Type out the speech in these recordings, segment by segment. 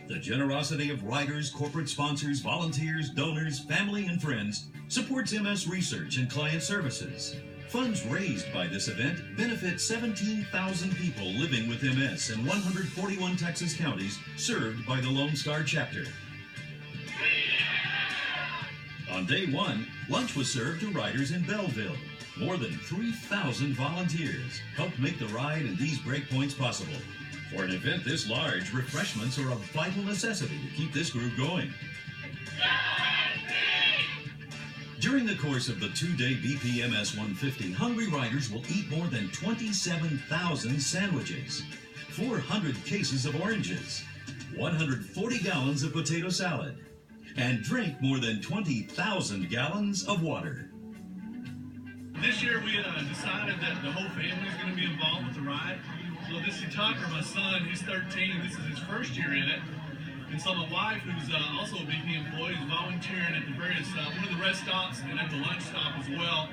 The generosity of riders, corporate sponsors, volunteers, donors, family, and friends supports MS research and client services. Funds raised by this event benefit 17,000 people living with MS in 141 Texas counties served by the Lone Star chapter. On day one, lunch was served to riders in Belleville. More than 3,000 volunteers helped make the ride and these breakpoints possible. For an event this large, refreshments are a vital necessity to keep this group going. During the course of the two-day BPMS150, hungry riders will eat more than 27,000 sandwiches, 400 cases of oranges, 140 gallons of potato salad, and drink more than 20,000 gallons of water. This year we decided that the whole family is going to be involved with the ride. So this is Tucker, my son, he's 13. This is his first year in it. And so my wife, who's also a BP employee, is volunteering at the various, one of the rest stops and at the lunch stop as well.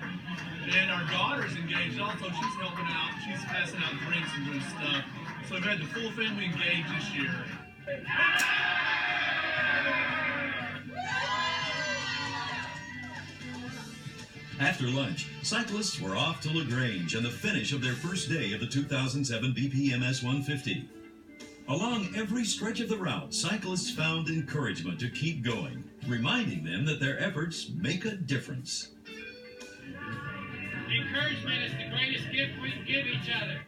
And our daughter's engaged also. She's helping out. She's passing out drinks and doing stuff. So we've had the full family engaged this year. After lunch, cyclists were off to LaGrange and the finish of their first day of the 2007 BPMS 150. Along every stretch of the route, cyclists found encouragement to keep going, reminding them that their efforts make a difference. Encouragement is the greatest gift we can give each other.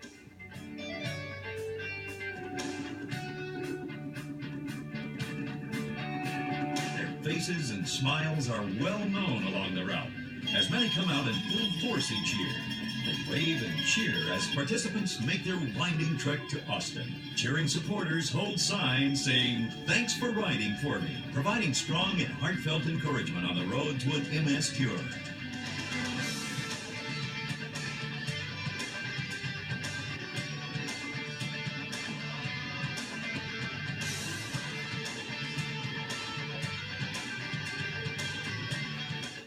Their faces and smiles are well known along the route, as many come out in full force each year. They wave and cheer as participants make their winding trek to Austin. Cheering supporters hold signs saying, "Thanks for riding for me," providing strong and heartfelt encouragement on the road to an MS cure.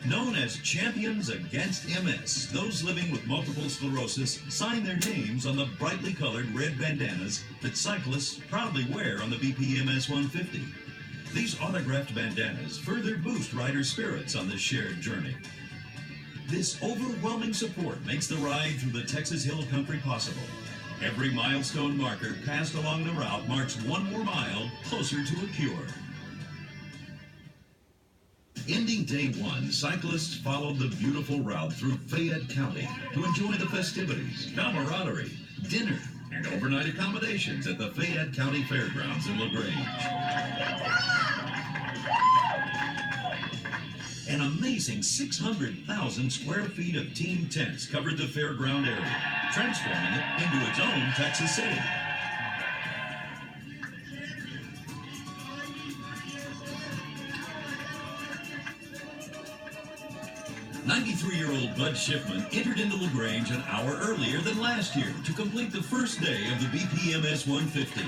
Known as Champions Against MS, those living with multiple sclerosis sign their names on the brightly colored red bandanas that cyclists proudly wear on the BPMS 150. These autographed bandanas further boost riders' spirits on this shared journey. This overwhelming support makes the ride through the Texas Hill Country possible. Every milestone marker passed along the route marks one more mile closer to a cure. Ending day one, cyclists followed the beautiful route through Fayette County to enjoy the festivities, camaraderie, dinner, and overnight accommodations at the Fayette County Fairgrounds in LaGrange. An amazing 600,000 square feet of team tents covered the fairground area, transforming it into its own Texas city. 93-year-old Bud Schiffman entered into LaGrange an hour earlier than last year to complete the first day of the BPMS 150.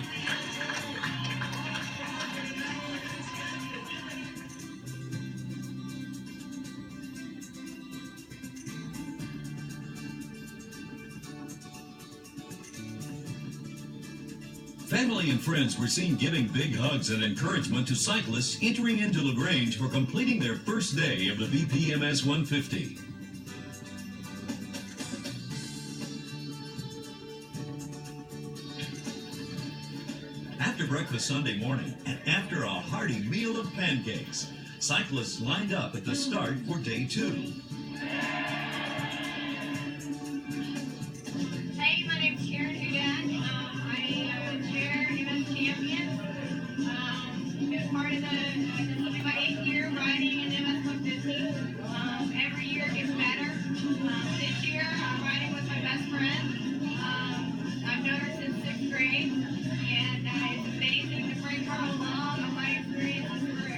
Family and friends were seen giving big hugs and encouragement to cyclists entering into LaGrange for completing their first day of the BPMS 150. After breakfast Sunday morning and after a hearty meal of pancakes, cyclists lined up at the start for day two. Part of this will be my 8th year riding in MS150. Every year it gets better. This year I'm riding with my best friend. I've known her since 6th grade, and it's amazing to bring her along on my experiences for,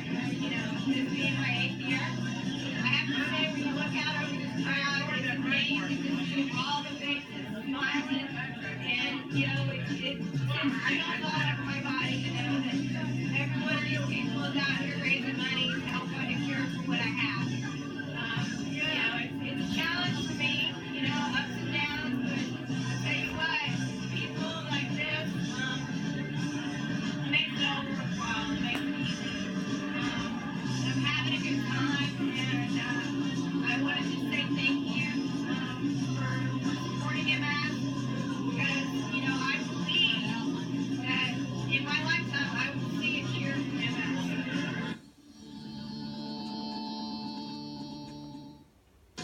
this being my 8th year. I have to say, when you look out over this crowd, it's amazing to see all the faces smiling, and, I don't know it my body to know that every one of these people is out here raising money to help find a cure for what I have. It's a challenge for me, ups and downs, but I'll tell you what, people like this makes it all worthwhile.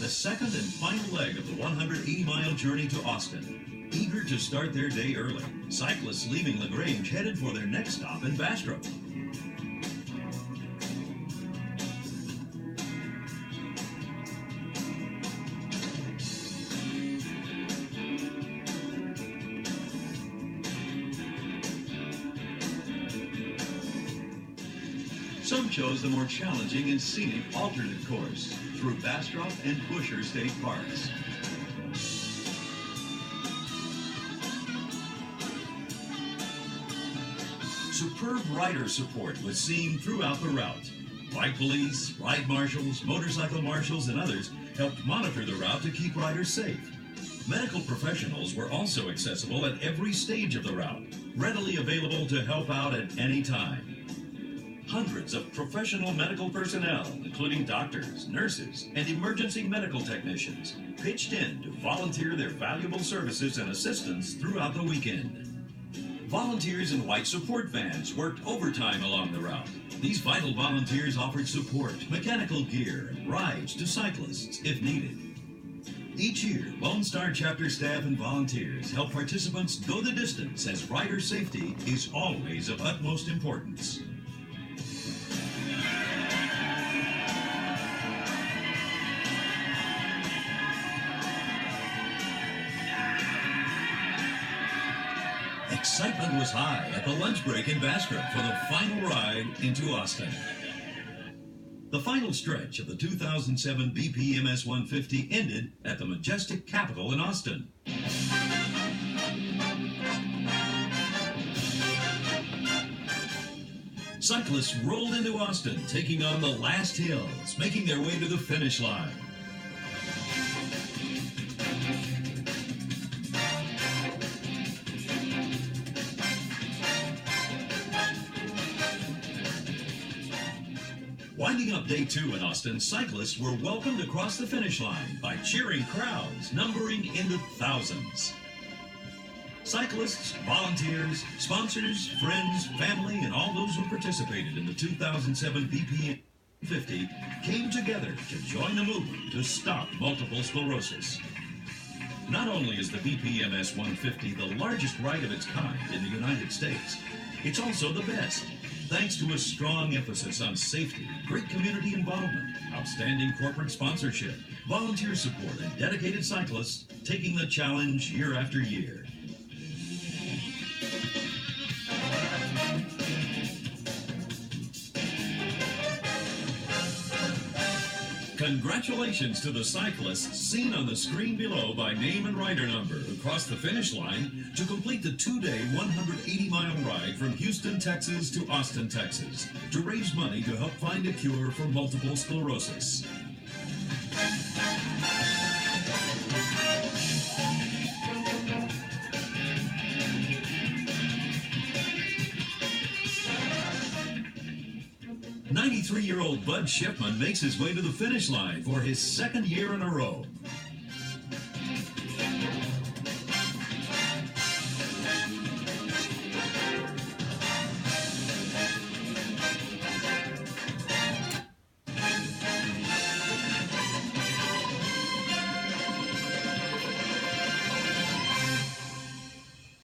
the second and final leg of the 180-mile journey to Austin. Eager to start their day early, cyclists leaving LaGrange headed for their next stop in Bastrop. Some chose the more challenging and scenic alternate course through Bastrop and Busher State Parks. Superb rider support was seen throughout the route. Bike police, ride marshals, motorcycle marshals, and others helped monitor the route to keep riders safe. Medical professionals were also accessible at every stage of the route, readily available to help out at any time. Hundreds of professional medical personnel, including doctors, nurses, and emergency medical technicians, pitched in to volunteer their valuable services and assistance throughout the weekend. Volunteers in white support vans worked overtime along the route. These vital volunteers offered support, mechanical gear, and rides to cyclists if needed. Each year, Lone Star chapter staff and volunteers help participants go the distance, as rider safety is always of utmost importance. Excitement was high at the lunch break in Bastrop for the final ride into Austin. The final stretch of the 2007 BPMS150 ended at the majestic Capitol in Austin. Cyclists rolled into Austin, taking on the last hills, making their way to the finish line. Winding up day 2 in Austin, cyclists were welcomed across the finish line by cheering crowds numbering in the thousands. Cyclists, volunteers, sponsors, friends, family, and all those who participated in the 2007 BPMS150 came together to join the movement to stop multiple sclerosis. Not only is the BPMS150 the largest ride of its kind in the United States, it's also the best, thanks to a strong emphasis on safety, great community involvement, outstanding corporate sponsorship, volunteer support, and dedicated cyclists taking the challenge year after year. Congratulations to the cyclists seen on the screen below by name and rider number who crossed the finish line to complete the 2-day 180-mile ride from Houston, Texas to Austin, Texas to raise money to help find a cure for multiple sclerosis. '93-year-old Bud Shipman makes his way to the finish line for his second year in a row.